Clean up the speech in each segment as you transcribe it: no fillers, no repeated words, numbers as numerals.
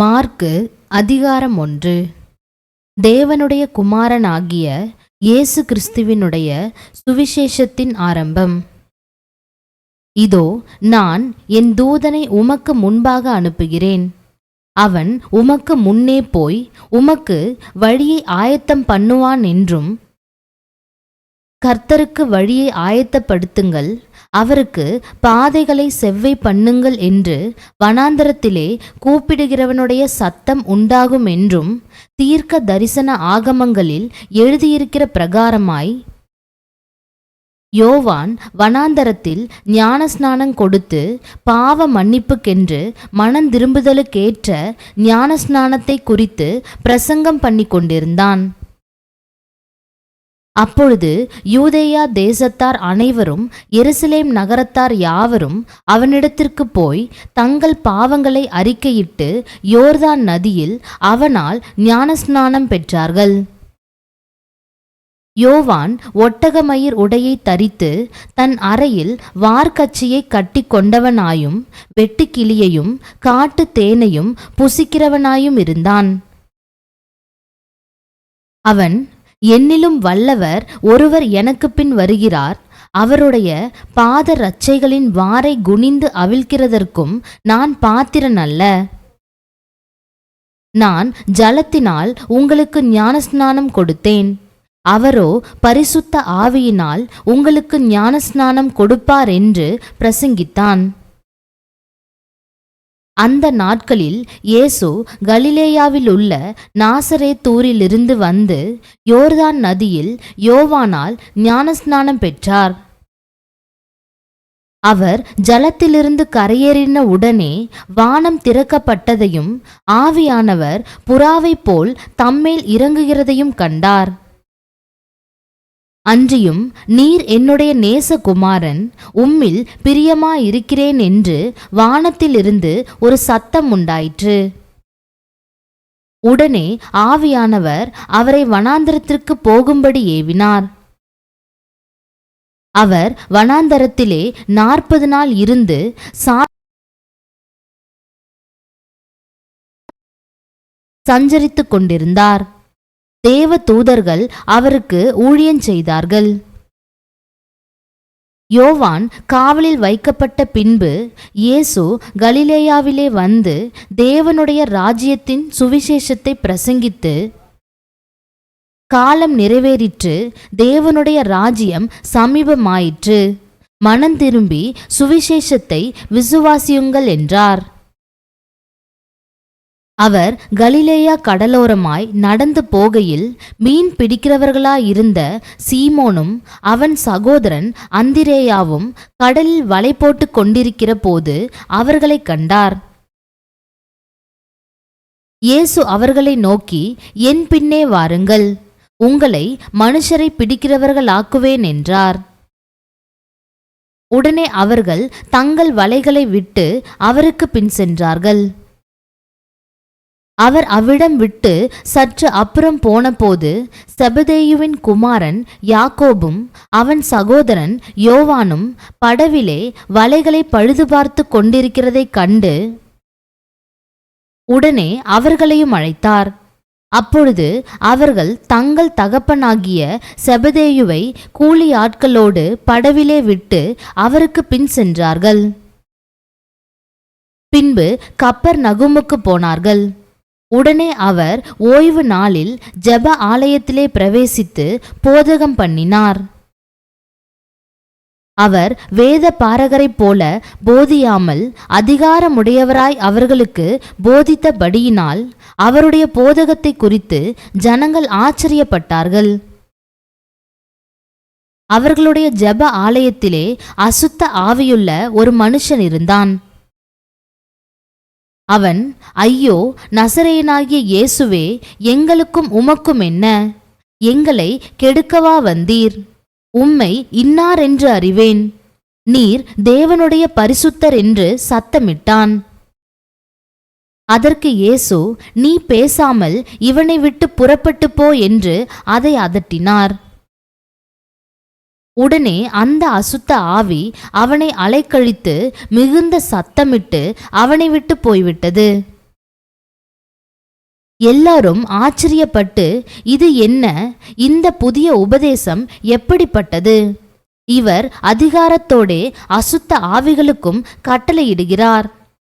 Mark அதிகாரம் 1. தேவனுடைய குமாரனாகிய இயேசு கிறிஸ்துவினுடைய சுவிசேஷத்தின் ஆரம்பம். இதோ நான் என் தூதனை உமக்கு முன்பாக அனுப்புகிறேன். அவன் உமக்கு முன்னே போய் உமக்கு வழியை ஆயத்தம் பண்ணுவான் என்றும், கர்த்தருக்கு வழியை ஆயத்தப்படுத்துங்கள், அவருக்கு பாதைகளை செவ்வை பண்ணுங்கள் என்று வனாந்தரத்திலே கூப்பிடுகிறவனுடைய சத்தம் உண்டாகும் என்றும் தீர்க்க தரிசன ஆகமங்களில் எழுதியிருக்கிற பிரகாரமாய் யோவான் வனாந்தரத்தில் ஞானஸ்நானம் கொடுத்து பாவ மன்னிப்புக்கென்று மனந்திரும்புதலுக்கேற்ற ஞானஸ்நானத்தை குறித்து பிரசங்கம் பண்ணி கொண்டிருந்தான். அப்பொழுது யூதேயா தேசத்தார் அனைவரும் எருசலேம் நகரத்தார் யாவரும் அவனிடத்திற்கு போய் தங்கள் பாவங்களை அறிக்கையிட்டு யோர்தான் நதியில் அவனால் ஞானஸ்நானம் பெற்றார்கள். யோவான் ஒட்டகமயிர் உடையை தரித்து தன் அறையில் வார்க்கச்சியை கட்டி கொண்டவனாயும் வெட்டுக்கிளியையும் காட்டு தேனையும் புசிக்கிறவனாயும் இருந்தான். அவன், என்னிலும் வல்லவர் ஒருவர் எனக்கு பின் வருகிறார், அவருடைய பாத ரட்சைகளின் வாரை குனிந்து அவிழ்க்கிறதற்கும் நான் பாத்திரன் அல்ல. நான் ஜலத்தினால் உங்களுக்கு ஞானஸ்நானம் கொடுத்தேன், அவரோ பரிசுத்த ஆவியினால் உங்களுக்கு ஞானஸ்நானம் கொடுப்பார் என்று பிரசங்கித்தான். அந்த நாட்களில் இயேசு கலிலேயாவில் உள்ள நாசரேத்தூரிலிருந்து வந்து யோர்தான் நதியில் யோவானால் ஞானஸ்நானம் பெற்றார். அவர் ஜலத்திலிருந்து கரையேறின உடனே வானம் திறக்கப்பட்டதையும் ஆவியானவர் புறாவைப் போல் தம்மேல் இறங்குகிறதையும் கண்டார். அன்றியும், நீர் என்னுடைய நேசகுமாரன், உம்மில் பிரியமாயிருக்கிறேன் என்று வானத்திலிருந்து ஒரு சத்தம் உண்டாயிற்று. உடனே ஆவியானவர் அவரை வனாந்தரத்திற்கு போகும்படி ஏவினார். அவர் வனாந்தரத்திலே 40 நாள் இருந்து சஞ்சரித்துக் கொண்டிருந்தார். தேவ தூதர்கள் அவருக்கு ஊழியம் செய்தார்கள். யோவான் காவலில் வைக்கப்பட்ட பின்பு இயேசு கலிலேயாவிலே வந்து தேவனுடைய ராஜ்யத்தின் சுவிசேஷத்தை பிரசங்கித்து, காலம் நிறைவேறிற்று, தேவனுடைய ராஜ்யம் சமீபமாயிற்று, மனந்திரும்பி சுவிசேஷத்தை விசுவாசியுங்கள் என்றார். அவர் கலிலேயா கடலோரமாய் நடந்து போகையில் மீன் பிடிக்கிறவர்களாயிருந்த சீமோனும் அவன் சகோதரன் அந்திரேயாவும் கடலில் வலை போட்டு கொண்டிருக்கிற போது அவர்களை கண்டார். இயேசு அவர்களை நோக்கி, என் பின்னே வாருங்கள், உங்களை மனுஷரை பிடிக்கிறவர்களாக்குவேன் என்றார். உடனே அவர்கள் தங்கள் வலைகளை விட்டு அவருக்கு பின் சென்றார்கள். அவர் அவ்விடம் விட்டு சற்று அப்புறம் போனபோது செபதேயுவின் குமாரன் யாக்கோபும் அவன் சகோதரன் யோவானும் படவிலே வலைகளை பழுது பார்த்து கொண்டிருக்கிறதைக் கண்டு உடனே அவர்களையும் அழைத்தார். அப்பொழுது அவர்கள் தங்கள் தகப்பனாகிய செபதேயுவை கூலி ஆட்களோடு படவிலே விட்டு அவருக்கு பின் சென்றார்கள். பின்பு கப்பர்நகூமுக்கு போனார்கள். உடனே அவர் ஓய்வு நாளில் ஜெப ஆலயத்திலே பிரவேசித்து போதகம் பண்ணினார். அவர் வேத பாரகரைப் போல போதியாமல் அதிகாரமுடையவராய் அவர்களுக்கு போதித்தபடியினால் அவருடைய போதகத்தை குறித்து ஜனங்கள் ஆச்சரியப்பட்டார்கள். அவர்களுடைய ஜெப ஆலயத்திலே அசுத்த ஆவியுள்ள ஒரு மனுஷன் இருந்தான். அவன், ஐயோ, நசரேயனாகிய இயேசுவே, எங்களுக்கும் உமக்கும் என்ன? எங்களை கெடுக்கவா வந்தீர்? உம்மை இன்னார் என்று அறிவேன், நீர் தேவனுடைய பரிசுத்தர் என்று சத்தமிட்டான். அதற்கு இயேசு, நீ பேசாமல் இவனை விட்டு புறப்பட்டு போ என்று அதை அதட்டினார். உடனே அந்த அசுத்த ஆவி அவனை அலைக்கழித்து மிகுந்த சத்தமிட்டு அவனை விட்டு போய்விட்டது. எல்லாரும் ஆச்சரியப்பட்டு, இது என்ன? இந்த புதிய உபதேசம் எப்படிப்பட்டது? இவர் அதிகாரத்தோடே அசுத்த ஆவிகளுக்கும் கட்டளையிடுகிறார்,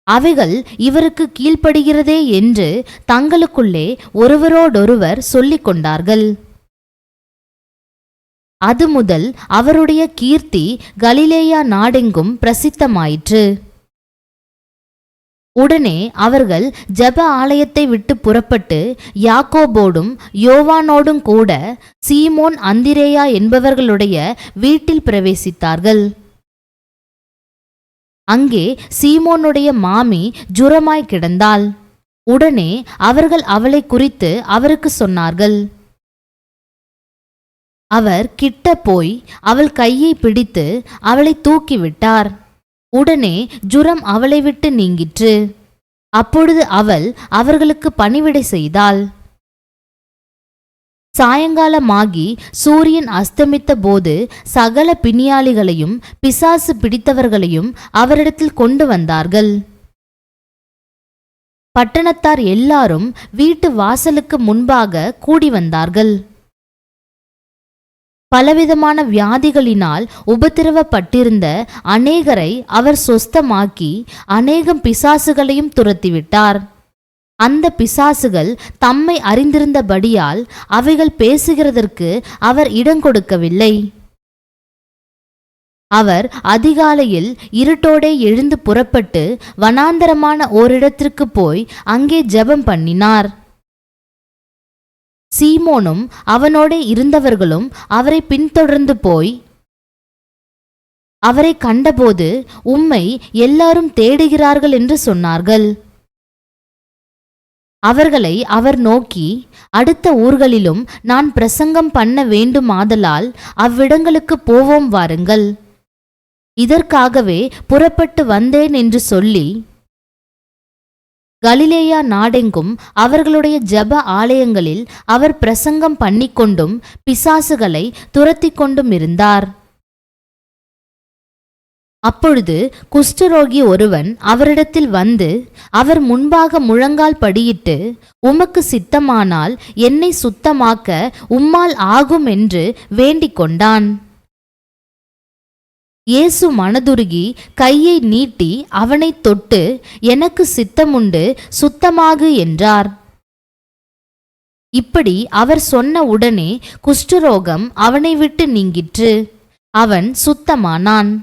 அவைகள் இவருக்கு கீழ்ப்படுகிறதே என்று தங்களுக்குள்ளே ஒருவரோடொருவர் சொல்லிக் கொண்டார்கள். அது முதல் அவருடைய கீர்த்தி கலிலேயா நாடெங்கும் பிரசித்தமாயிற்று. உடனே அவர்கள் ஜெப ஆலயத்தை விட்டு புறப்பட்டு யாக்கோபோடும் யோவானோடும் கூட சீமோன் அந்திரேயா என்பவர்களுடைய வீட்டில் பிரவேசித்தார்கள். அங்கே சீமோனுடைய மாமி ஜுரமாய் கிடந்தாள். உடனே அவர்கள் அவளை குறித்து அவருக்கு சொன்னார்கள். அவர் கிட்ட போய் அவள் கையை பிடித்து அவளை தூக்கிவிட்டார். உடனே ஜுரம் அவளை விட்டு நீங்கிற்று. அப்பொழுது அவள் அவர்களுக்கு பணிவிடை செய்தாள். சாயங்காலமாகி சூரியன் அஸ்தமித்த போது சகல பிணியாளிகளையும் பிசாசு பிடித்தவர்களையும் அவரிடத்தில் கொண்டு வந்தார்கள். பட்டணத்தார் எல்லாரும் வீட்டு வாசலுக்கு முன்பாக கூடி வந்தார்கள். பலவிதமான வியாதிகளினால் உபத்திரவப்பட்டிருந்த அநேகரை அவர் சொஸ்தமாக்கி அநேகம் பிசாசுகளையும் துரத்திவிட்டார். அந்த பிசாசுகள் தம்மை அறிந்திருந்தபடியால் அவைகள் பேசுகிறதற்கு அவர் இடங்கொடுக்கவில்லை. அவர் அதிகாலையில் இருட்டோடே எழுந்து புறப்பட்டு வனாந்தரமான ஓரிடத்திற்கு போய் அங்கே ஜெபம் பண்ணினார். சீமோனும் அவனோடே இருந்தவர்களும் அவரை பின்தொடர்ந்து போய் அவரை கண்டபோது, உம்மை எல்லாரும் தேடுகிறார்கள் என்று சொன்னார்கள். அவர்களை அவர் நோக்கி, அடுத்த ஊர்களிலும் நான் பிரசங்கம் பண்ண வேண்டுமாதலால் அவ்விடங்களுக்கு போவோம் வாருங்கள், இதற்காகவே புறப்பட்டு வந்தேன் என்று சொல்லி கலிலேயா நாடெங்கும் அவர்களுடைய ஜெப ஆலயங்களில் அவர் பிரசங்கம் பண்ணிக்கொண்டும் பிசாசுகளை துரத்தி கொண்டும் இருந்தார். அப்பொழுது குஷ்டரோகி ஒருவன் அவரிடத்தில் வந்து அவர் முன்பாக முழங்கால் படியிட்டு, உமக்கு சித்தமானால் என்னை சுத்தமாக்க உம்மால் ஆகும் என்று வேண்டிக் கொண்டான். இயேசு மனதுருகி கையை நீட்டி அவனை தொட்டு, எனக்கு சித்தமுண்டு, சுத்தமாகு என்றார். இப்படி அவர் சொன்ன உடனே குஷ்டரோகம் அவனை விட்டு நீங்கிற்று. அவன் சுத்தமானான்.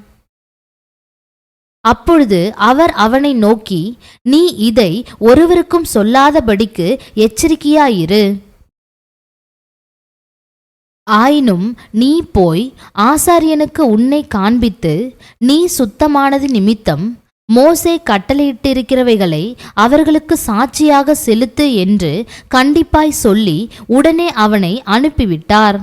அப்பொழுது அவர் அவனை நோக்கி, நீ இதை ஒருவருக்கும் சொல்லாதபடிக்கு எச்சரிக்கையாயிரு. ஆயினும் நீ போய் ஆசாரியனுக்கு உன்னை காண்பித்து, நீ சுத்தமானது நிமித்தம் மோசே கட்டளையிட்டிருக்கிறவைகளை அவர்களுக்கு சாட்சியாக செலுத்து என்று கண்டிப்பாய் சொல்லி உடனே அவனை அனுப்பிவிட்டார்.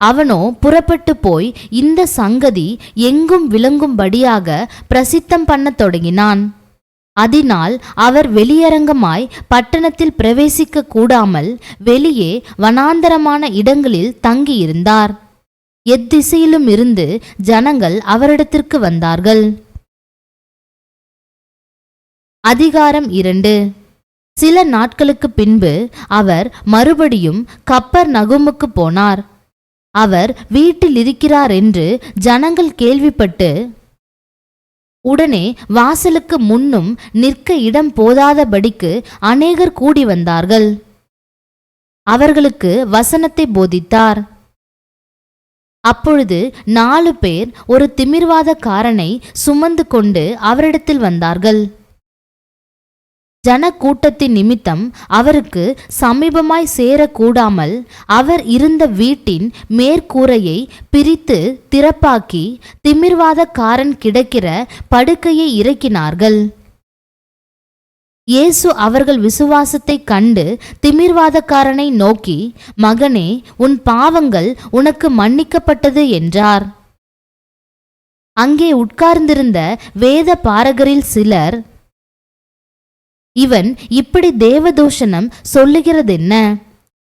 அவனோ புறப்பட்டு போய் இந்த சங்கதி எங்கும் விளங்கும்படியாக பிரசித்தம் பண்ணத் தொடங்கினான். அதனால் அவர் வெளியரங்கமாய் பட்டணத்தில் பிரவேசிக்க கூடாமல் வெளியே வனாந்தரமான இடங்களில் தங்கியிருந்தார். எத்திசையிலும் இருந்து ஜனங்கள் அவரிடத்திற்கு வந்தார்கள். அதிகாரம் 2. சில நாட்களுக்கு பின்பு அவர் மறுபடியும் கப்பர்நகூமுக்கு போனார். அவர் வீட்டில் இருக்கிறார் என்று ஜனங்கள் கேள்விப்பட்டு உடனே வாசலுக்கு முன்னும் நிற்க இடம் போதாதபடிக்கு அநேகர் கூடி வந்தார்கள். அவர்களுக்கு வசனத்தை போதித்தார். அப்பொழுது 4 பேர் ஒரு திமிர்வாதக்காரனை சுமந்து கொண்டு அவரிடத்தில் வந்தார்கள். ஜனக்கூட்டத்தின் நிமித்தம் அவருக்கு சமீபமாய் சேரக்கூடாமல் அவர் இருந்த வீட்டின் மேற்கூரையை பிரித்து திறப்பாக்கி திமிர்வாதக்காரன் கிடக்கிற படுக்கையை இறக்கினார்கள். இயேசு அவர்கள் விசுவாசத்தை கண்டு திமிர்வாதக்காரனை நோக்கி, மகனே, உன் பாவங்கள் உனக்கு மன்னிக்கப்பட்டது என்றார். அங்கே உட்கார்ந்திருந்த வேத பாரகரில் சிலர், இவன் இப்படி தேவதூஷணம் சொல்லுகிறதென்ன?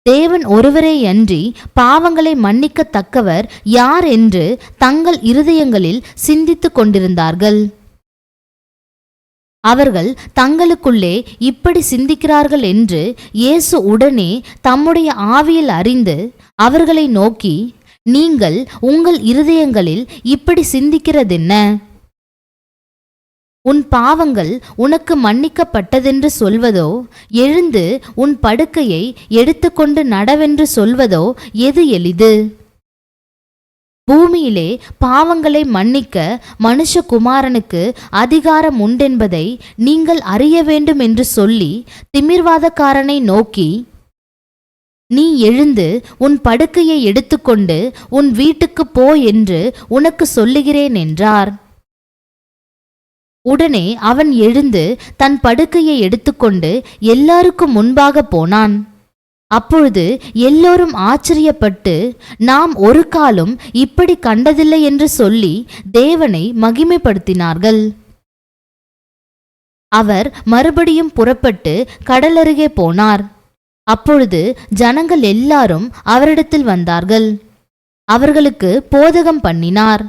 தேவன் ஒருவரேயன்றி பாவங்களை மன்னிக்கத்தக்கவர் யார் என்று தங்கள் இருதயங்களில் சிந்தித்துக் கொண்டிருந்தார்கள். அவர்கள் தங்களுக்குள்ளே இப்படி சிந்திக்கிறார்கள் என்று இயேசு உடனே தம்முடைய ஆவியில் அறிந்து அவர்களை நோக்கி, நீங்கள் உங்கள் இருதயங்களில் இப்படி சிந்திக்கிறதென்ன? உன் பாவங்கள் உனக்கு மன்னிக்கப்பட்டதென்று சொல்வதோ, எழுந்து உன் படுக்கையை எடுத்துக்கொண்டு நடவென்று சொல்வதோ எது எளிது? பூமியிலே பாவங்களை மன்னிக்க மனுஷகுமாரனுக்கு அதிகாரம் உண்டென்பதை நீங்கள் அறிய வேண்டும் என்று சொல்லி திமிர்வாதக்காரனை நோக்கி, நீ எழுந்து உன் படுக்கையை எடுத்துக்கொண்டு உன் வீட்டுக்கு போ என்று உனக்கு சொல்லுகிறேன் என்றார். உடனே அவன் எழுந்து தன் படுக்கையை எடுத்துக்கொண்டு எல்லாருக்கும் முன்பாக போனான். அப்பொழுது எல்லோரும் ஆச்சரியப்பட்டு, நாம் ஒரு காலும் இப்படி கண்டதில்லை என்று சொல்லி தேவனை மகிமைப்படுத்தினார்கள். அவர் மறுபடியும் புறப்பட்டு கடலருகே போனார். அப்பொழுது ஜனங்கள் எல்லாரும் அவரிடத்தில் வந்தார்கள். அவர்களுக்கு போதகம் பண்ணினார்.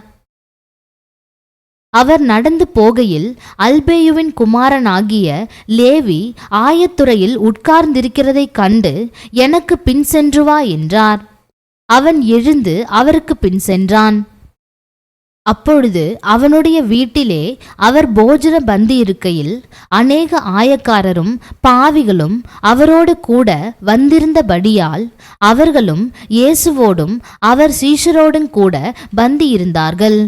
அவர் நடந்து போகையில் அல்பேயுவின் குமாரனாகிய லேவி ஆயத்துறையில் உட்கார்ந்திருக்கிறதைக் கண்டு, எனக்கு பின் சென்று வா என்றார். அவன் எழுந்து அவருக்கு பின் சென்றான். அப்பொழுது அவனுடைய வீட்டிலே அவர் போஜன பந்தி இருக்கையில் அநேக ஆயக்காரரும் பாவிகளும் அவரோடு கூட வந்திருந்தபடியால் அவர்களும் இயேசுவோடும் அவர் சீஷரோடும் கூட பந்தி இருந்தார்கள்.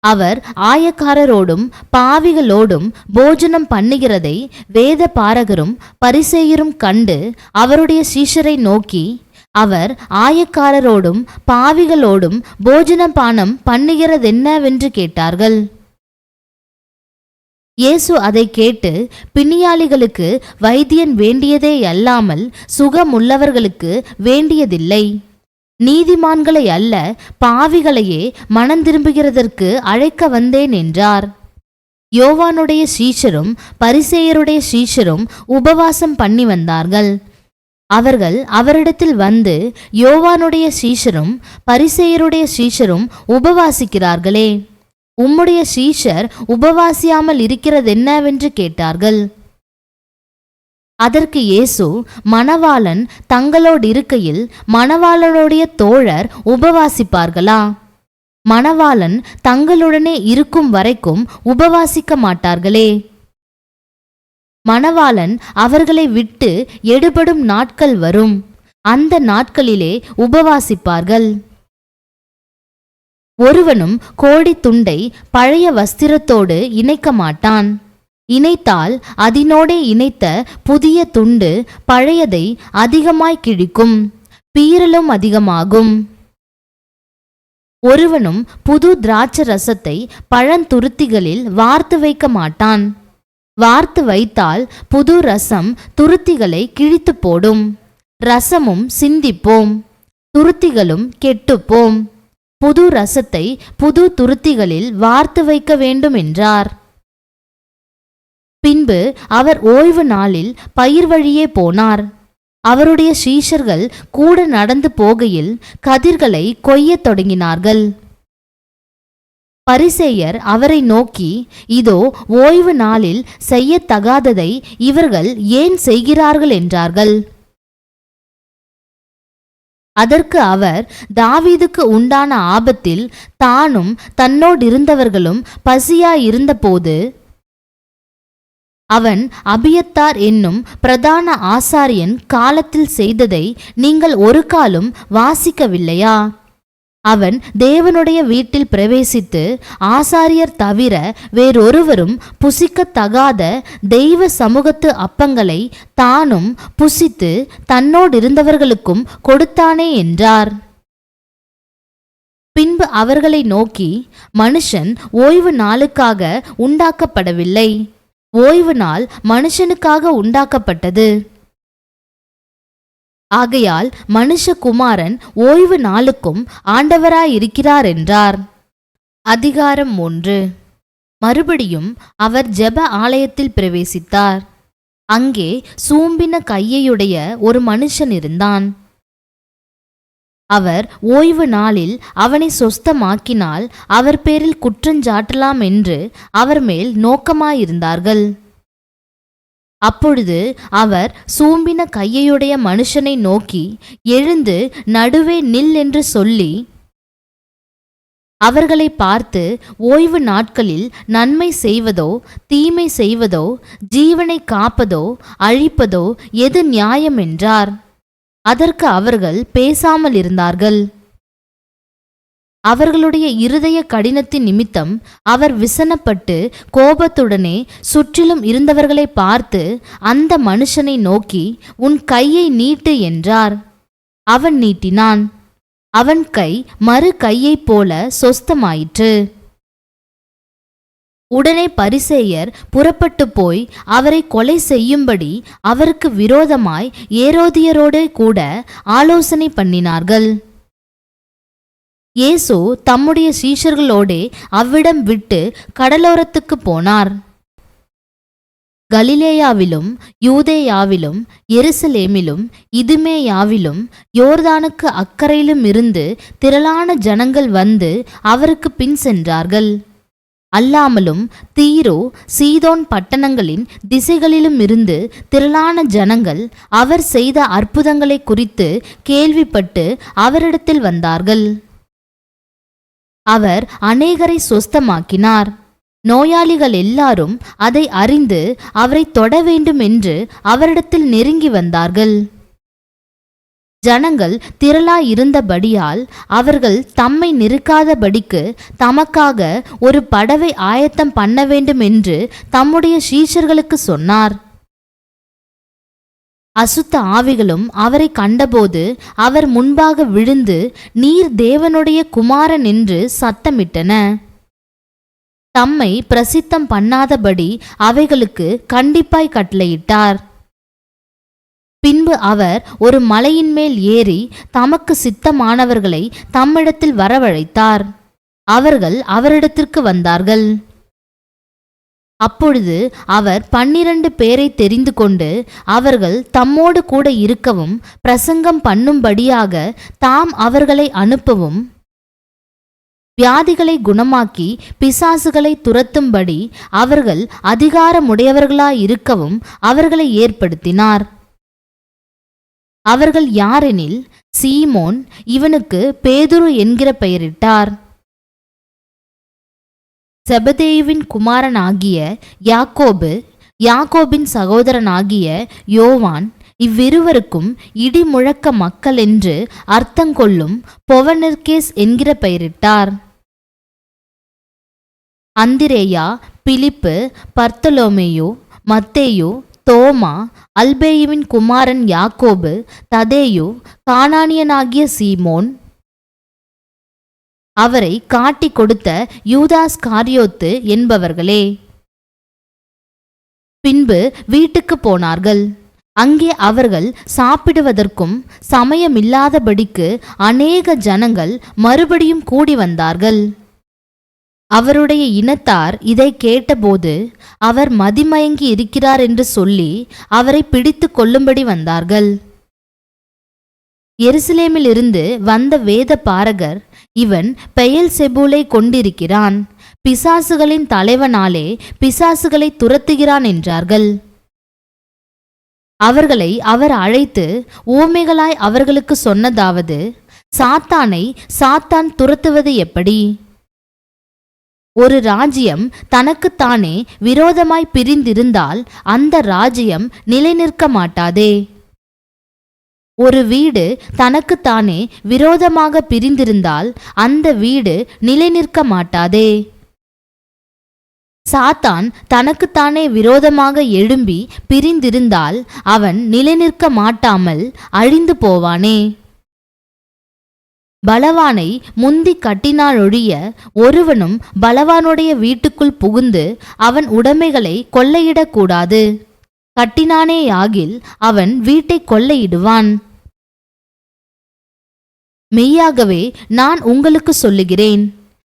அவர் ஆயக்காரரோடும் பாவிகளோடும் போஜனம் பண்ணுகிறதை வேத பாரகரும் பரிசேயரும் கண்டு அவருடைய சீஷரை நோக்கி, அவர் ஆயக்காரரோடும் பாவிகளோடும் போஜனம் பானம் பண்ணுகிறதென்னவென்று கேட்டார்கள். இயேசு அதை கேட்டு, பிணியாளிகளுக்கு வைத்தியன் வேண்டியதே அல்லாமல் சுகமுள்ளவர்களுக்கு வேண்டியதில்லை, நீதிமான்களை அல்ல பாவிகளையே மனந்திரும்புகிறதற்கு அழைக்க வந்தேன் என்றார். யோவானுடைய சீஷரும் பரிசேயருடைய சீஷரும் உபவாசம் பண்ணி வந்தார்கள். அவர்கள் அவரிடத்தில் வந்து, யோவானுடைய சீஷரும் பரிசேயருடைய சீஷரும் உபவாசிக்கிறார்களே, உம்முடைய சீஷர் உபவாசியாமல் இருக்கிறதென்னவென்று கேட்டார்கள். அதற்கு இயேசு, மணவாளன் தங்களோடு இருக்கையில் மணவாளனுடைய தோழர் உபவாசிப்பார்களா? மணவாளன் தங்களுடனே இருக்கும் வரைக்கும் உபவாசிக்க மாட்டார்களே. மணவாளன் அவர்களை விட்டு எடுபடும் நாட்கள் வரும், அந்த நாட்களிலே உபவாசிப்பார்கள். ஒருவனும் கோடி துண்டை பழைய வஸ்திரத்தோடு இணைக்க மாட்டான். இணைத்தால் அதனோடே இணைத்த புதிய துண்டு பழையதை அதிகமாய் கிழிக்கும், பீறலும் அதிகமாகும். ஒருவனும் புது திராட்சை ரசத்தை பழந்துருத்திகளில் வார்த்து வைக்க மாட்டான். வார்த்து வைத்தால் புது ரசம் துருத்திகளை கிழித்து போடும், ரசமும் சிந்திப்போம், துருத்திகளும் கெட்டுப்போம். புது ரசத்தை புது துருத்திகளில் வார்த்து வைக்க வேண்டும் என்றார். பின்பு அவர் ஓய்வு நாளில் பயிர் வழியே போனார். அவருடைய சீஷர்கள் கூட நடந்து போகையில் கதிர்களை கொய்யத் தொடங்கினார்கள். பரிசேயர் அவரை நோக்கி, இதோ ஓய்வு நாளில் செய்யத்தகாததை இவர்கள் ஏன் செய்கிறார்கள் என்றார்கள். அதற்கு அவர், தாவீதுக்கு உண்டான ஆபத்தில் தானும் தன்னோடிருந்தவர்களும் பசியாயிருந்தபோது அவன் அபியத்தார் என்னும் பிரதான ஆசாரியன் காலத்தில் செய்ததை நீங்கள் ஒரு காலும் வாசிக்கவில்லையா? அவன் தேவனுடைய வீட்டில் பிரவேசித்து ஆசாரியர் தவிர வேறொருவரும் புசிக்கத்தகாத தெய்வ சமூகத்து அப்பங்களை தானும் புசித்து தன்னோடிருந்தவர்களுக்கும் கொடுத்தானே என்றார். பின்பு அவர்களை நோக்கி, மனுஷன் ஓய்வு நாளுக்காக உண்டாக்கப்படவில்லை, ஓய்வு நாள் மனுஷனுக்காக உண்டாக்கப்பட்டது. ஆகையால் மனுஷகுமாரன் ஓய்வு நாளுக்கும் ஆண்டவராயிருக்கிறார் என்றார். அதிகாரம் 1. மறுபடியும் அவர் ஜெப ஆலயத்தில் பிரவேசித்தார். அங்கே சூம்பின கையையுடைய ஒரு மனுஷன் இருந்தான். அவர் ஓய்வு நாளில் அவனை சொஸ்தமாக்கினால் அவர் பேரில் குற்றஞ்சாட்டலாம் என்று அவர் மேல் நோக்கமாயிருந்தார்கள். அப்பொழுது அவர் சூம்பின கையையுடைய மனுஷனை நோக்கி, எழுந்து நடுவே நில் என்று சொல்லி அவர்களை பார்த்து, ஓய்வு நாட்களில் நன்மை செய்வதோ தீமை செய்வதோ ஜீவனை காப்பதோ அழிப்பதோ எது நியாயம் என்றார். அதற்கு அவர்கள் பேசாமல் இருந்தார்கள். அவர்களுடைய இருதய கடினத்தின் நிமித்தம் அவர் விசனப்பட்டு கோபத்துடனே சுற்றிலும் இருந்தவர்களை பார்த்து அந்த மனுஷனை நோக்கி, உன் கையை நீட்டு என்றார். அவன் நீட்டினான். அவன் கை மறு கையைப் போல சொஸ்தமாயிற்று. உடனே பரிசேயர் புறப்பட்டு போய் அவரை கொலை செய்யும்படி அவருக்கு விரோதமாய் ஏரோதியரோடு கூட ஆலோசனை பண்ணினார்கள். இயேசு தம்முடைய சீஷர்களோடே அவ்விடம் விட்டு கடலோரத்துக்கு போனார். கலிலேயாவிலும் யூதேயாவிலும் எருசலேமிலும் இதுமேயாவிலும் யோர்தானுக்கு அக்கறையிலும் இருந்து திரளான ஜனங்கள் வந்து அவருக்கு பின் சென்றார்கள். அல்லாமலும் தீரோ சீதோன் பட்டணங்களின் திசைகளிலும் இருந்து திரளான ஜனங்கள் அவர் செய்த அற்புதங்களை குறித்து கேள்விப்பட்டு அவரிடத்தில் வந்தார்கள். அவர் அநேகரை சொஸ்தமாக்கினார். நோயாளிகள் எல்லாரும் அதை அறிந்து அவரை தொட வேண்டும் என்று அவரிடத்தில் நெருங்கி வந்தார்கள். ஜனங்கள் திரளாயிருந்தபடியால் அவர்கள் தம்மை நெருக்காதபடிக்கு தமக்காக ஒரு படவை ஆயத்தம் பண்ண வேண்டும் என்று தம்முடைய சீஷர்களுக்கு சொன்னார். அசுத்த ஆவிகளும் அவரை கண்டபோது அவர் முன்பாக விழுந்து, நீர் தேவனுடைய குமாரன் என்று சத்தமிட்டன. தம்மை பிரசித்தம் பண்ணாதபடி அவைகளுக்கு கண்டிப்பாய் கட்டளையிட்டார். பின்பு அவர் ஒரு மலையின் மேல் ஏறி தமக்கு சித்தமானவர்களை தம்மிடத்தில் வரவழைத்தார். அவர்கள் அவரிடத்திற்கு வந்தார்கள். அப்பொழுது அவர் 12 பேரை தெரிந்து கொண்டு அவர்கள் தம்மோடு கூட இருக்கவும் பிரசங்கம் பண்ணும்படியாக தாம் அவர்களை அனுப்பவும் வியாதிகளை குணமாக்கி பிசாசுகளை துரத்தும்படி அவர்கள் அதிகாரமுடையவர்களாயிருக்கவும் அவர்களை ஏற்படுத்தினார். அவர்கள் யாரெனில், சீமோன், இவனுக்கு பேதுரு என்கிற பெயரிட்டார். செபதேயுவின் குமாரனாகிய யாக்கோபு, யாக்கோபின் சகோதரனாகிய யோவான், இவ்விருவருக்கும் இடி முழக்க மக்கள் என்று அர்த்தங்கொள்ளும் பொவனெர்கேஸ் என்கிற பெயரிட்டார். அந்திரேயா, பிலிப்பு, பர்த்தலோமேயு, மத்தேயு, தோமா, அல்பேயுவின் குமாரன் யாக்கோபு, ததேயு, கானானியனாகிய சீமோன், அவரை காட்டிக் கொடுத்த யூதாஸ் காரியோத்து என்பவர்களே. பின்பு வீட்டுக்கு போனார்கள். அங்கே அவர்கள் சாப்பிடுவதற்கும் சமயமில்லாதபடிக்கு அநேக ஜனங்கள் மறுபடியும் கூடி வந்தார்கள். அவருடைய இனத்தார் இதை கேட்டபோது அவர் மதிமயங்கி இருக்கிறார் என்று சொல்லி அவரை பிடித்து கொள்ளும்படி வந்தார்கள். எருசலேமில் இருந்து வந்த வேத பாரகர், இவன் பெயல்செபூலை கொண்டிருக்கிறான், பிசாசுகளின் தலைவனாலே பிசாசுகளை துரத்துகிறான் என்றார்கள். அவர்களை அவர் அழைத்து ஊமைகளாய் அவர்களுக்கு சொன்னதாவது, சாத்தானை சாத்தான் துரத்துவது எப்படி? ஒரு ராஜ்யம் தனக்குத்தானே விரோதமாய் பிரிந்திருந்தால் அந்த ராஜ்யம் நிலை நிற்க மாட்டாதே. ஒரு வீடு தனக்குத்தானே விரோதமாக பிரிந்திருந்தால் அந்த வீடு நிலை நிற்க மாட்டாதே. சாத்தான் தனக்குத்தானே விரோதமாக எழும்பி பிரிந்திருந்தால் அவன் நிலை நிற்க மாட்டாமல் அழிந்து போவானே. பலவானை முந்தி கட்டினாலொழிய ஒருவனும் பலவானுடைய வீட்டுக்குள் புகுந்து அவன் உடைமைகளை கொள்ளையிடக்கூடாது. கட்டினானேயாகில் அவன் வீட்டை கொள்ளையிடுவான். மெய்யாகவே நான் உங்களுக்கு சொல்லுகிறேன்,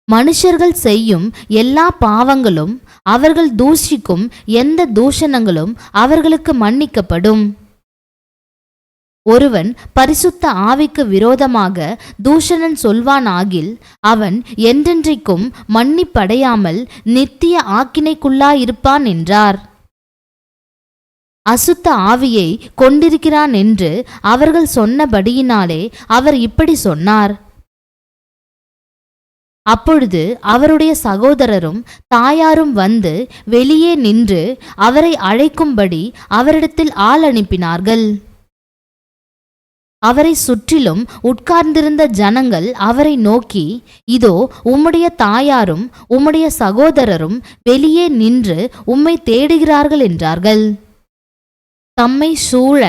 மனுஷர்கள் செய்யும் எல்லா பாவங்களும் அவர்கள் தூஷிக்கும் எந்த தூஷணங்களும் அவர்களுக்கு மன்னிக்கப்படும். ஒருவன் பரிசுத்த ஆவிக்கு விரோதமாக தூஷணன் சொல்வானாகில் அவன் என்றென்றைக்கும் மன்னிப்படையாமல் நித்திய ஆக்கினைக்குள்ளாயிருப்பான் என்றார். அசுத்த ஆவியை கொண்டிருக்கிறான் என்று அவர்கள் சொன்னபடியினாலே அவர் இப்படி சொன்னார். அப்பொழுது அவருடைய சகோதரரும் தாயாரும் வந்து வெளியே நின்று அவரை அழைக்கும்படி அவரிடத்தில் ஆள் அனுப்பினார்கள். அவரை சுற்றிலும் உட்கார்ந்திருந்த ஜனங்கள் அவரை நோக்கி, இதோ உம்முடைய தாயாரும் உம்முடைய சகோதரரும் வெளியே நின்று உம்மை தேடுகிறார்கள் என்றார்கள். தம்மை சூழ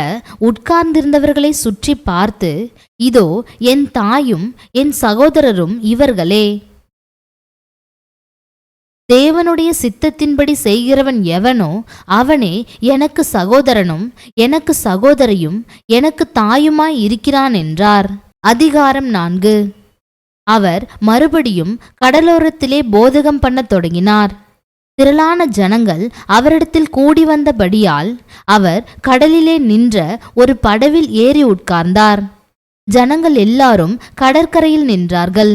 உட்கார்ந்திருந்தவர்களை சுற்றி பார்த்து, இதோ என் தாயும் என் சகோதரரும் இவர்களே. தேவனுடைய சித்தத்தின்படி செய்கிறவன் எவனோ அவனே எனக்கு சகோதரனும் எனக்கு சகோதரியும் எனக்கு தாயுமாய் இருக்கிறான் என்றார். அதிகாரம் 4. அவர் மறுபடியும் கடலோரத்திலே போதகம் பண்ணத் தொடங்கினார். திரளான ஜனங்கள் அவரிடத்தில் கூடி வந்தபடியால் அவர் கடலிலே நின்ற ஒரு படவில் ஏறி உட்கார்ந்தார். ஜனங்கள் எல்லாரும் கடற்கரையில் நின்றார்கள்.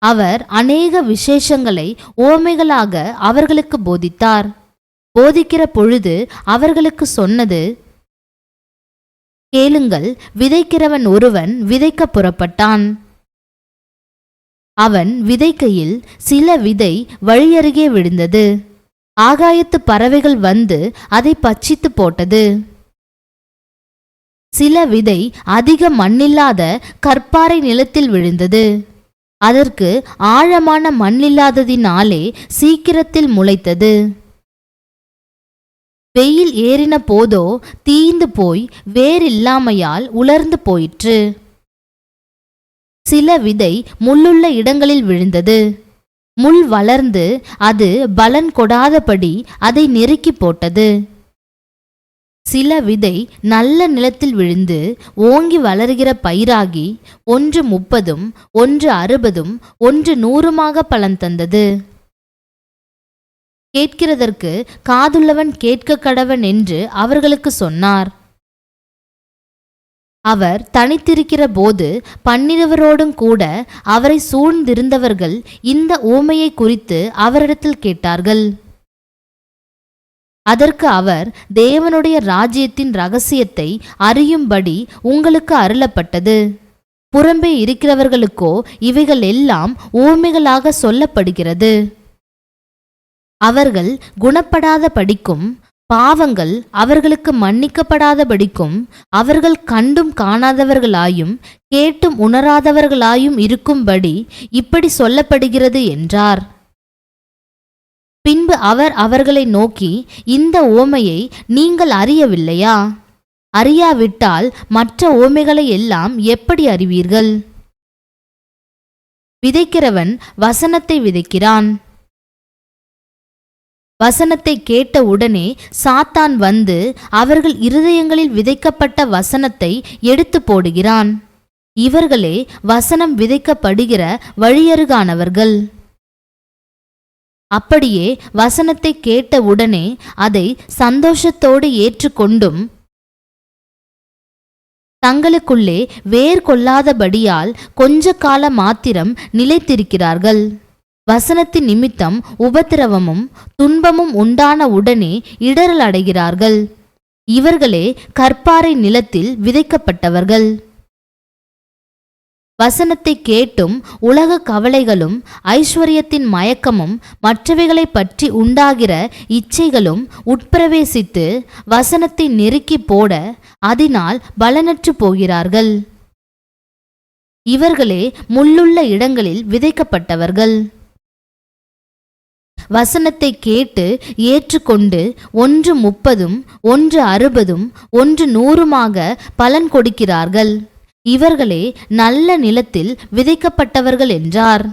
அவர் அநேக விசேஷங்களை ஓமைகளாக அவர்களுக்கு போதித்தார். போதிக்கிற பொழுது அவர்களுக்கு சொன்னது, கேளுங்கள், விதைக்கிறவன் ஒருவன் விதைக்க புறப்பட்டான். அவன் விதைக்கையில் சில விதை வழியருகே விழுந்தது. ஆகாயத்து பறவைகள் வந்து அதை பட்சித்து போட்டது. சில விதை அதிக மண்ணில்லாத கற்பாறை நிலத்தில் விழுந்தது. அதற்கு ஆழமான மண்ணில்லாததினாலே சீக்கிரத்தில் முளைத்தது. வெயில் ஏறின போதோ தீந்து போய் வேறில்லாமையால் உலர்ந்து போயிற்று. சில விதை முள்ளுள்ள இடங்களில் விழுந்தது. முள் வளர்ந்து அது பலன் கொடாதபடி அதை நெருக்கி போட்டது. சில விதை நல்ல நிலத்தில் விழுந்து ஓங்கி வளர்கிற பயிராகி 1 30, 1 60, 1 100 பலன் தந்தது. கேட்கிறதற்கு காதுள்ளவன் கேட்க கடவன் என்று அவர்களுக்கு சொன்னார். அவர் தனித்திருக்கிற போது 12 கூட அவரை சூழ்ந்திருந்தவர்கள் இந்த ஊமையை குறித்து அவரிடத்தில் கேட்டார்கள். அதற்கு அவர், தேவனுடைய ராஜ்யத்தின் இரகசியத்தை அறியும்படி உங்களுக்கு அருளப்பட்டது. புறம்பே இருக்கிறவர்களுக்கோ இவைகள் எல்லாம் ஊமைகளாக சொல்லப்படுகிறது. அவர்கள் குணப்படாத படிக்கும், பாவங்கள் அவர்களுக்கு மன்னிக்கப்படாத படிக்கும், அவர்கள் கண்டும் காணாதவர்களாயும் கேட்டும் உணராதவர்களாயும் இருக்கும்படி இப்படி சொல்லப்படுகிறது என்றார். பின்பு அவர் அவர்களை நோக்கி, இந்த ஓமையை நீங்கள் அறியவில்லையா? அறியாவிட்டால் மற்ற ஓமைகளை எல்லாம் எப்படி அறிவீர்கள்? விதைக்கிறவன் வசனத்தை விதைக்கிறான். வசனத்தை கேட்ட உடனே சாத்தான் வந்து அவர்கள் இருதயங்களில் விதைக்கப்பட்ட வசனத்தை எடுத்து போடுகிறான். இவர்களே வசனம் விதைக்கப்படுகிற வழியருகானவர்கள். அப்படியே வசனத்தை கேட்ட உடனே அதை சந்தோஷத்தோடு ஏற்றுக்கொண்டும் தங்களுக்குள்ளே வேர் கொள்ளாதபடியால் கொஞ்ச கால மாத்திரம் நிலைத்திருக்கிறார்கள். வசனத்தின் நிமித்தம் உபத்திரவமும் துன்பமும் உண்டான உடனே இடரல் அடைகிறார்கள். இவர்களே கற்பாறை நிலத்தில் விதைக்கப்பட்டவர்கள். வசனத்தை கேட்டும் உலக கவலைகளும் ஐஸ்வர்யத்தின் மயக்கமும் மற்றவைகளை பற்றி உண்டாகிற இச்சைகளும் உட்பிரவேசித்து வசனத்தை நெருக்கி போட அதனால் பலனற்று போகிறார்கள். இவர்களே முள்ளுள்ள இடங்களில் விதைக்கப்பட்டவர்கள். வசனத்தை கேட்டு ஏற்றுக்கொண்டு 1 30, 1 60, 1 100 பலன் கொடுக்கிறார்கள். இவர்களே நல்ல நிலத்தில் விதைக்கப்பட்டவர்கள் என்றார்.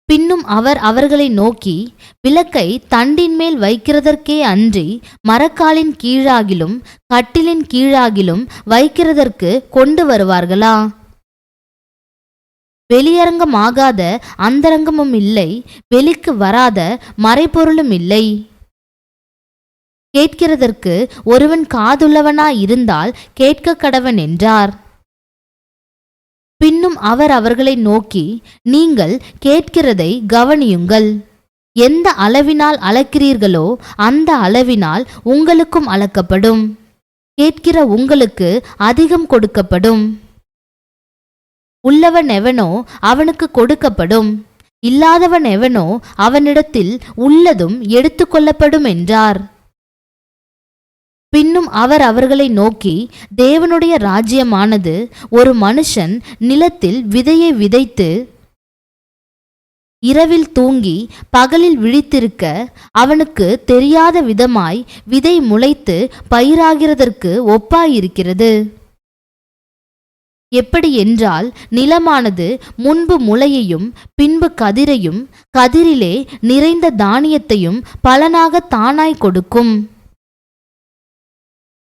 பின்னும் அவர் அவர்களை நோக்கி, விளக்கை தண்டின் மேல் வைக்கிறதற்கே அன்றி மரக்காலின் கீழாகிலும் கட்டிலின் கீழாகிலும் வைக்கிறதற்கு கொண்டு வருவார்களா? வெளியரங்கமாகாத அந்தரங்கமும் இல்லை, வெளிக்கு வராத மறைபொருளும் இல்லை. கேட்கிறதற்கு ஒருவன் காதுள்ளவனாயிருந்தால் கேட்க கடவன் என்றார். பின்னும் அவர் அவர்களை நோக்கி, நீங்கள் கேட்கிறதை கவனியுங்கள். எந்த அளவினால் அளக்கிறீர்களோ அந்த அளவினால் உங்களுக்கும் அளக்கப்படும். கேட்கிற உங்களுக்கு அதிகம் கொடுக்கப்படும். உள்ளவன் எவனோ அவனுக்கு கொடுக்கப்படும், இல்லாதவன் எவனோ அவனிடத்தில் உள்ளதும் எடுத்துக்கொள்ளப்படும் என்றார். பின்னும் அவர் அவர்களை நோக்கி, தேவனுடைய ராஜ்யமானது ஒரு மனுஷன் நிலத்தில் விதையை விதைத்து இரவில் தூங்கி பகலில் விழித்திருக்க அவனுக்கு தெரியாத விதமாய் விதை முளைத்து பயிராகிறதற்கு ஒப்பாயிருக்கிறது. எப்படி என்றால், நிலமானது முன்பு முளையையும் பின்பு கதிரையும் கதிரிலே நிறைந்த தானியத்தையும் பலனாக தானாய் கொடுக்கும்.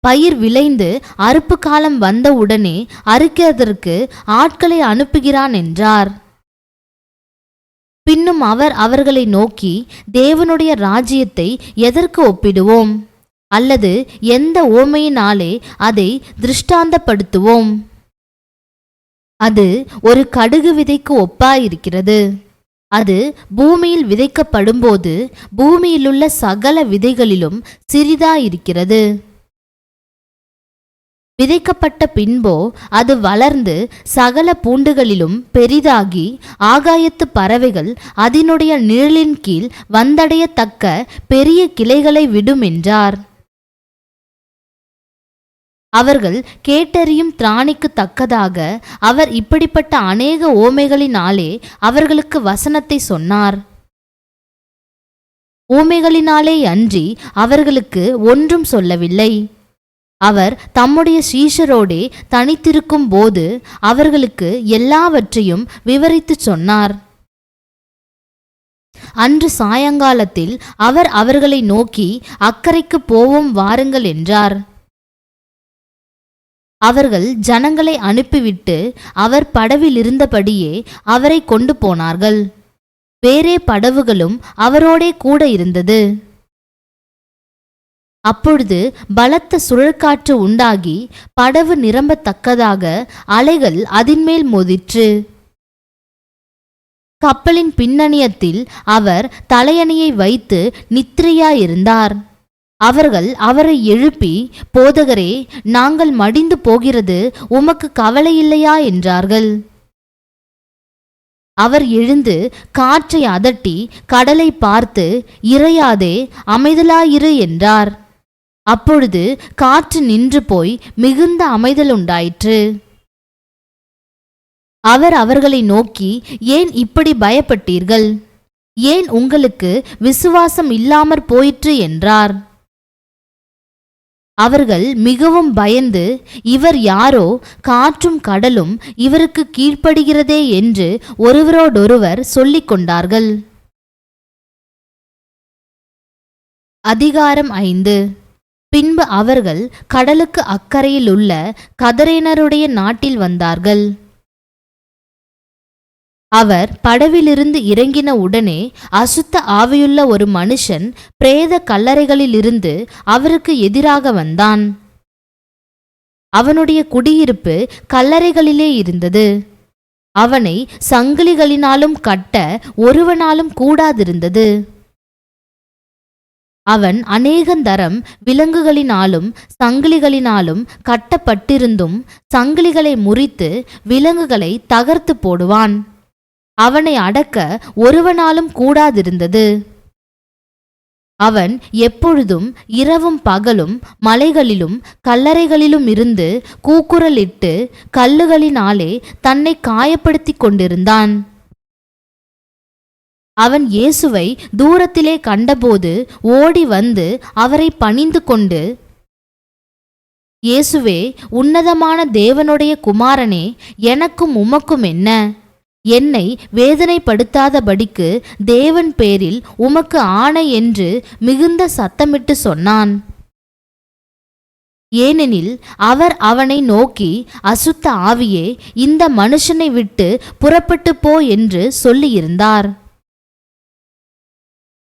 பயிர் விளைந்து அறுப்பு காலம் வந்தவுடனே அறுக்கிறதற்கு ஆட்களை அனுப்புகிறான் என்றார். பின்னும் அவர் அவர்களை நோக்கி, தேவனுடைய ராஜ்யத்தை எதற்கு ஒப்பிடுவோம்? அல்லது எந்த ஓமையினாலே அதை திருஷ்டாந்தப்படுத்துவோம்? அது ஒரு கடுகு விதைக்கு ஒப்பாயிருக்கிறது. அது பூமியில் விதைக்கப்படும்போது பூமியிலுள்ள சகல விதைகளிலும் சிறிதாயிருக்கிறது. விதைக்கப்பட்ட பின்போ அது வளர்ந்து சகல பூண்டுகளிலும் பெரிதாகி ஆகாயத்து பறவைகள் அதனுடைய நிழலின் கீழ் வந்தடையத்தக்க பெரிய கிளைகளை விடும் என்றார். அவர்கள் கேட்டறியும் திராணிக்கு தக்கதாக அவர் இப்படிப்பட்ட அநேக ஓமைகளினாலே அவர்களுக்கு வசனத்தை சொன்னார். ஓமைகளினாலே அன்றி அவர்களுக்கு ஒன்றும் சொல்லவில்லை. அவர் தம்முடைய சீஷரோடே தனித்திருக்கும் போது அவர்களுக்கு எல்லாவற்றையும் விவரித்துச் சொன்னார். அன்று சாயங்காலத்தில் அவர் அவர்களை நோக்கி, அக்கரைக்கு போவோம் வாருங்கள் என்றார். அவர்கள் ஜனங்களை அனுப்பிவிட்டு அவர் படவில் இருந்தபடியே அவரை கொண்டு போனார்கள். வேறே படவுகளும் அவரோடே கூட இருந்தது. அப்பொழுது பலத்த சுழற்காற்று உண்டாகி படவு நிரம்பத்தக்கதாக அலைகள் அதின்மேல் மோதிற்று. கப்பலின் பின்னணியத்தில் அவர் தலையணையை வைத்து நித்திரையாயிருந்தார். அவர்கள் அவரை எழுப்பி, போதகரே, நாங்கள் மடிந்து போகிறது உமக்கு கவலையில்லையா என்றார்கள். அவர் எழுந்து காற்றை அதட்டி கடலை பார்த்து, இறையாதே, அமைதலாயிரு என்றார். அப்பொழுது காற்று நின்று போய் மிகுந்த அமைதல் உண்டாயிற்று. அவர் அவர்களை நோக்கி, ஏன் இப்படி பயப்பட்டீர்கள்? ஏன் உங்களுக்கு விசுவாசம் இல்லாமற் போயிற்று என்றார். அவர்கள் மிகவும் பயந்து, இவர் யாரோ, காற்றும் கடலும் இவருக்கு கீழ்ப்படுகிறதே என்று ஒருவரோடொருவர் சொல்லிக் கொண்டார்கள். அதிகாரம் 5. பின்பு அவர்கள் கடலுக்கு அக்கறையில் உள்ள கதரேனருடைய நாட்டில் வந்தார்கள். அவர் படவிலிருந்து இறங்கின உடனே அசுத்த ஆவியுள்ள ஒரு மனுஷன் பிரேத கல்லறைகளிலிருந்து அவருக்கு எதிராக வந்தான். அவனுடைய குடியிருப்பு கல்லறைகளிலே இருந்தது. அவனை சங்கிலிகளினாலும் கட்ட ஒருவனாலும் கூடாதிருந்தது. அவன் அநேகந்தரம் விலங்குகளினாலும் சங்கிலிகளினாலும் கட்டப்பட்டிருந்தும் சங்கிலிகளை முறித்து விலங்குகளை தகர்த்து போடுவான். அவனை அடக்க ஒருவனாலும் கூடாதிருந்தது. அவன் எப்பொழுதும் இரவும் பகலும் மலைகளிலும் கல்லறைகளிலும் இருந்து கூக்குரலிட்டு கல்லுகளினாலே தன்னை காயப்படுத்திக் கொண்டிருந்தான். அவன் இயேசுவை தூரத்திலே கண்டபோது ஓடி வந்து அவரை பணிந்து கொண்டு, இயேசுவே, உன்னதமான தேவனுடைய குமாரனே, எனக்கும் உமக்கும் என்ன? என்னை வேதனைப்படுத்தாதபடிக்கு தேவன் பேரில் உமக்கு ஆணை என்று மிகுந்த சத்தமிட்டு சொன்னான். ஏனெனில் அவர் அவனை நோக்கி, அசுத்த ஆவியே, இந்த மனுஷனை விட்டு புறப்பட்டு போ என்று சொல்லியிருந்தார்.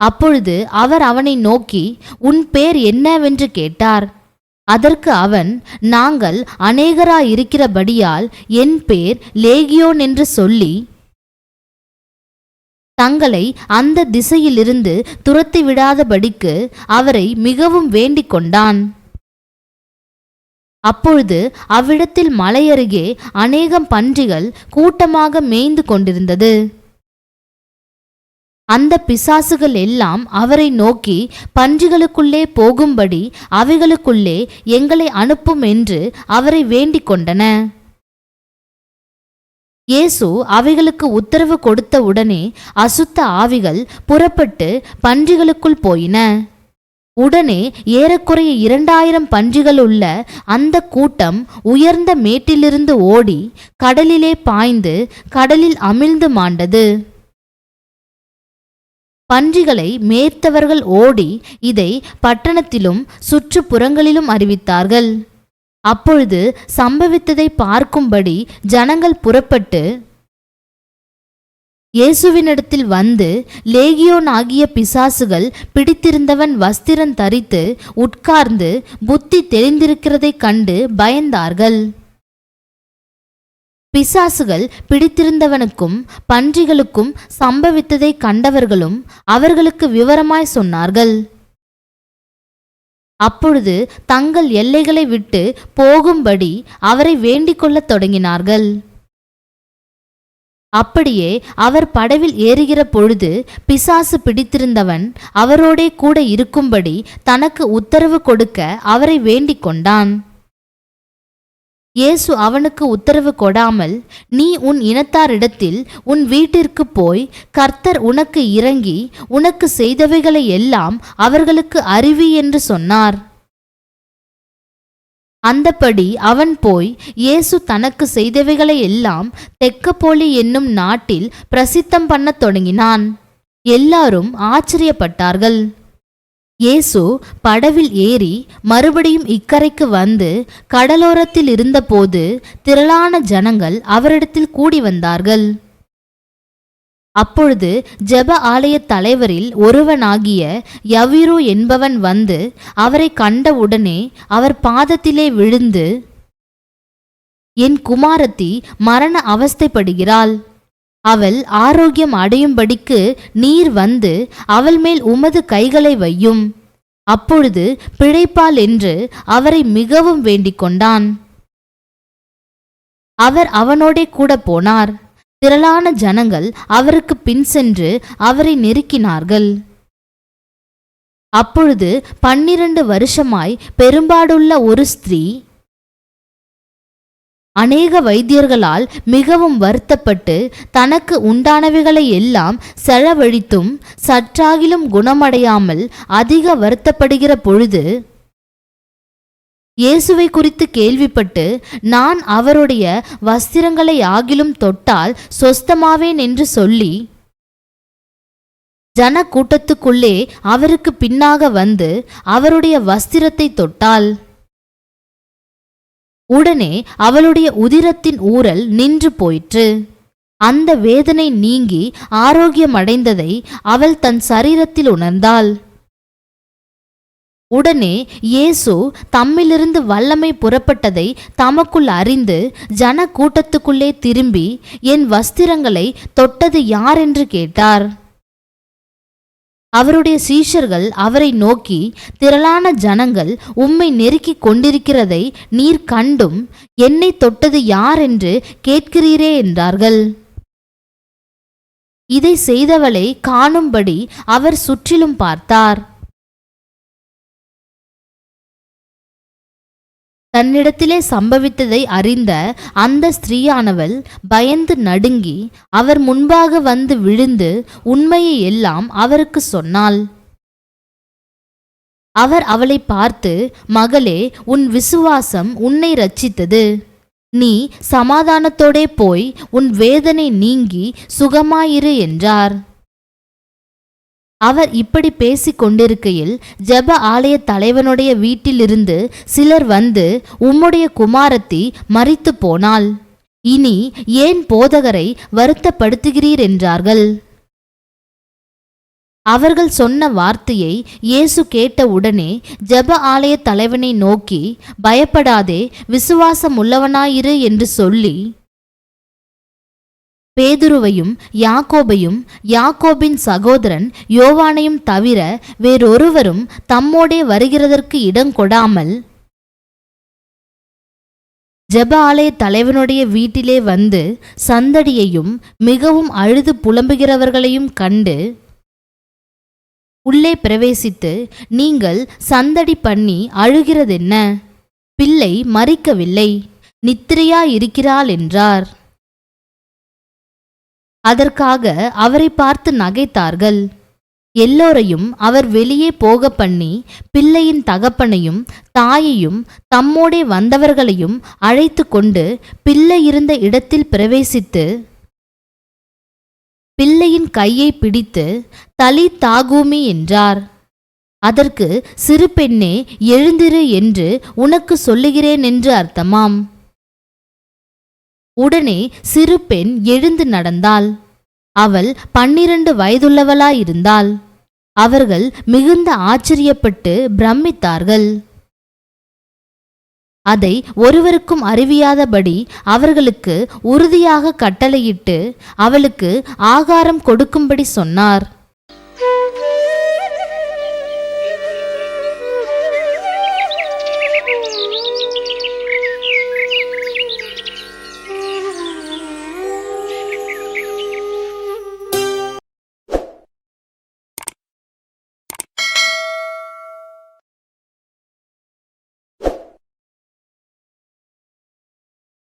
அப்பொழுது அவர் அவனை நோக்கி, உன் பேர் என்னவென்று கேட்டார். அதற்கு அவன், நாங்கள் அநேகராயிருக்கிறபடியால் என் பேர் லேகியோன் என்று சொல்லி தங்களை அந்த திசையிலிருந்து துரத்தி விடாதபடிக்கு அவரை மிகவும் வேண்டிக் கொண்டான். அப்பொழுது அவ்விடத்தில் மலையருகே அநேகம் பன்றிகள் கூட்டமாக மேய்ந்து கொண்டிருந்தது. அந்த பிசாசுகள் எல்லாம் அவரை நோக்கி, பன்றிகளுக்குள்ளே போகும்படி அவைகளுக்குள்ளே எங்களை அனுப்பும் என்று அவரை வேண்டிக் கொண்டன. இயேசு அவைகளுக்கு உத்தரவு கொடுத்த உடனே அசுத்த ஆவிகள் புறப்பட்டு பன்றிகளுக்குள் போயின. உடனே ஏறக்குறைய 2000 பன்றிகள் உள்ள அந்த கூட்டம் உயர்ந்த மேட்டிலிருந்து ஓடி கடலிலே பாய்ந்து கடலில் அமிழ்ந்து மாண்டது. பன்றிகளை மேய்த்தவர்கள் ஓடி இதை பட்டணத்திலும் சுற்றுப்புறங்களிலும் அறிவித்தார்கள். அப்பொழுது சம்பவித்ததை பார்க்கும்படி ஜனங்கள் புறப்பட்டு இயேசுவினிடத்தில் வந்து, லேகியோன் ஆகிய பிசாசுகள் பிடித்திருந்தவன் வஸ்திரம் தரித்து உட்கார்ந்து புத்தி தெளிந்திருக்கிறதைக் கண்டு பயந்தார்கள். பிசாசுகள் பிடித்திருந்தவனுக்கும் பன்றிகளுக்கும் சம்பவித்ததை கண்டவர்களும் அவர்களுக்கு விவரமாய் சொன்னார்கள். அப்பொழுது தங்கள் எல்லைகளை விட்டு போகும்படி அவரை வேண்டிக் கொள்ளத் தொடங்கினார்கள். அப்படியே அவர் படவில் ஏறுகிற பொழுது பிசாசு பிடித்திருந்தவன் அவரோடே கூட இருக்கும்படி தனக்கு உத்தரவு கொடுக்க அவரை வேண்டிக் கொண்டான். இயேசு அவனுக்கு உத்தரவு கொடாமல், நீ உன் இனத்தாரிடத்தில் உன் வீட்டிற்கு போய் கர்த்தர் உனக்கு இறங்கி உனக்கு செய்தவைகளை எல்லாம் அவர்களுக்கு அறிவி என்று சொன்னார். அந்தப்படி அவன் போய் இயேசு தனக்கு செய்தவைகளை எல்லாம் தெக்கப்போலி என்னும் நாட்டில் பிரசித்தம் பண்ணத் தொடங்கினான். எல்லாரும் ஆச்சரியப்பட்டார்கள். இயேசு படவில் ஏறி மறுபடியும் இக்கரைக்கு வந்து கடலோரத்தில் இருந்தபோது திரளான ஜனங்கள் அவரிடத்தில் கூடி வந்தார்கள். அப்பொழுது ஜெப ஆலய தலைவரில் ஒருவனாகிய யவீரு என்பவன் வந்து அவரை கண்டவுடனே அவர் பாதத்திலே விழுந்து, என் குமாரத்தி மரண அவஸ்தைப்படுகிறாள். அவள் ஆரோக்கியம் அடையும்படிக்கு நீர் வந்து அவள் மேல் உமது கைகளை வையும். அப்பொழுது பிழைப்பாள் என்று அவரை மிகவும் வேண்டிக் கொண்டான். அவர் அவனோடே கூட போனார். திரளான ஜனங்கள் அவருக்கு பின் சென்று அவரை நெருக்கினார்கள். அப்பொழுது 12 வருஷமாய் பெரும்பாடுள்ள ஒரு ஸ்திரீ அநேக வைத்தியர்களால் மிகவும் வருத்தப்பட்டு தனக்கு உண்டானவைகளை எல்லாம் செலவழித்தும் சற்றாகிலும் குணமடையாமல் அதிக வருத்தப்படுகிற பொழுது இயேசுவை குறித்து கேள்விப்பட்டு, நான் அவருடைய வஸ்திரங்களை ஆகிலும் தொட்டால் சொஸ்தமாவேன் என்று சொல்லி ஜன கூட்டத்துக்குள்ளே அவருக்கு பின்னாக வந்து அவருடைய வஸ்திரத்தை தொட்டாள். உடனே அவளுடைய உதிரத்தின் ஊறல் நின்று போயிற்று. அந்த வேதனை நீங்கி ஆரோக்கியமடைந்ததை அவள் தன் சரீரத்தில் உணர்ந்தாள். உடனே இயேசு தம்மிலிருந்து வல்லமை புறப்பட்டதை தமக்குள் அறிந்து ஜன கூட்டத்துக்குள்ளே திரும்பி, என் வஸ்திரங்களை தொட்டது யார் என்று கேட்டார். அவருடைய சீஷர்கள் அவரை நோக்கி, திரளான ஜனங்கள் உம்மை நெருக்கிக் கொண்டிருக்கிறதை நீர் கண்டும் என்னை தொட்டது யார் என்று கேட்கிறீரே என்றார்கள். இதை செய்தவளை காணும்படி அவர் சுற்றிலும் பார்த்தார். தன்னிடத்திலே சம்பவித்ததை அறிந்த அந்த ஸ்திரீயானவள் பயந்து நடுங்கி அவர் முன்பாக வந்து விழுந்து உண்மையை எல்லாம் அவருக்கு சொன்னாள். அவர் அவளை பார்த்து, மகளே, உன் விசுவாசம் உன்னை இரட்சித்தது. நீ சமாதானத்தோடே போய் உன் வேதனை நீங்கி சுகமாயிரு என்றார். அவர் இப்படி பேசிக் கொண்டிருக்கையில் ஜெப ஆலய தலைவனுடைய வீட்டிலிருந்து சிலர் வந்து, உம்முடைய குமாரத்தி மரித்து போனாள், இனி ஏன் போதகரை வருத்தப்படுத்துகிறீர் என்றார்கள். அவர்கள் சொன்ன வார்த்தையை இயேசு கேட்டவுடனே ஜெப ஆலய தலைவனை நோக்கி, பயப்படாதே, விசுவாசம் உள்ளவனாயிரு என்று சொல்லி பேதுருவையும் யாக்கோபையும் யாக்கோபின் சகோதரன் யோவானையும் தவிர வேறொருவரும் தம்மோடே வருகிறதற்கு இடம் கொடாமல் ஜெப ஆலய தலைவனுடைய வீட்டிலே வந்து சந்தடியையும் மிகவும் அழுது புலம்புகிறவர்களையும் கண்டு உள்ளே பிரவேசித்து, நீங்கள் சந்தடி பண்ணி அழுகிறதென்ன? பிள்ளை மரிக்கவில்லை, நித்திரையாயிருக்கிறாள் என்றார். அதற்காக அவரை பார்த்து நகைத்தார்கள். எல்லோரையும் அவர் வெளியே போக பண்ணி பிள்ளையின் தகப்பனையும் தாயையும் தம்மோடே வந்தவர்களையும் அழைத்து கொண்டு பிள்ளை இருந்த இடத்தில் பிரவேசித்து பிள்ளையின் கையை பிடித்து தலி தாகூமி என்றார். அதற்கு, சிறு பெண்ணே, எழுந்திரு என்று உனக்கு சொல்லுகிறேன் என்று அர்த்தமாம். உடனே சிறு பெண் எழுந்து நடந்தாள். அவள் 12 வயதுள்ளவளாயிருந்தாள். அவர்கள் மிகுந்த ஆச்சரியப்பட்டு பிரமித்தார்கள். அதை ஒருவருக்கும் அறிவியாதபடி அவர்களுக்கு உறுதியாக கட்டளையிட்டு அவளுக்கு ஆகாரம் கொடுக்கும்படி சொன்னார்.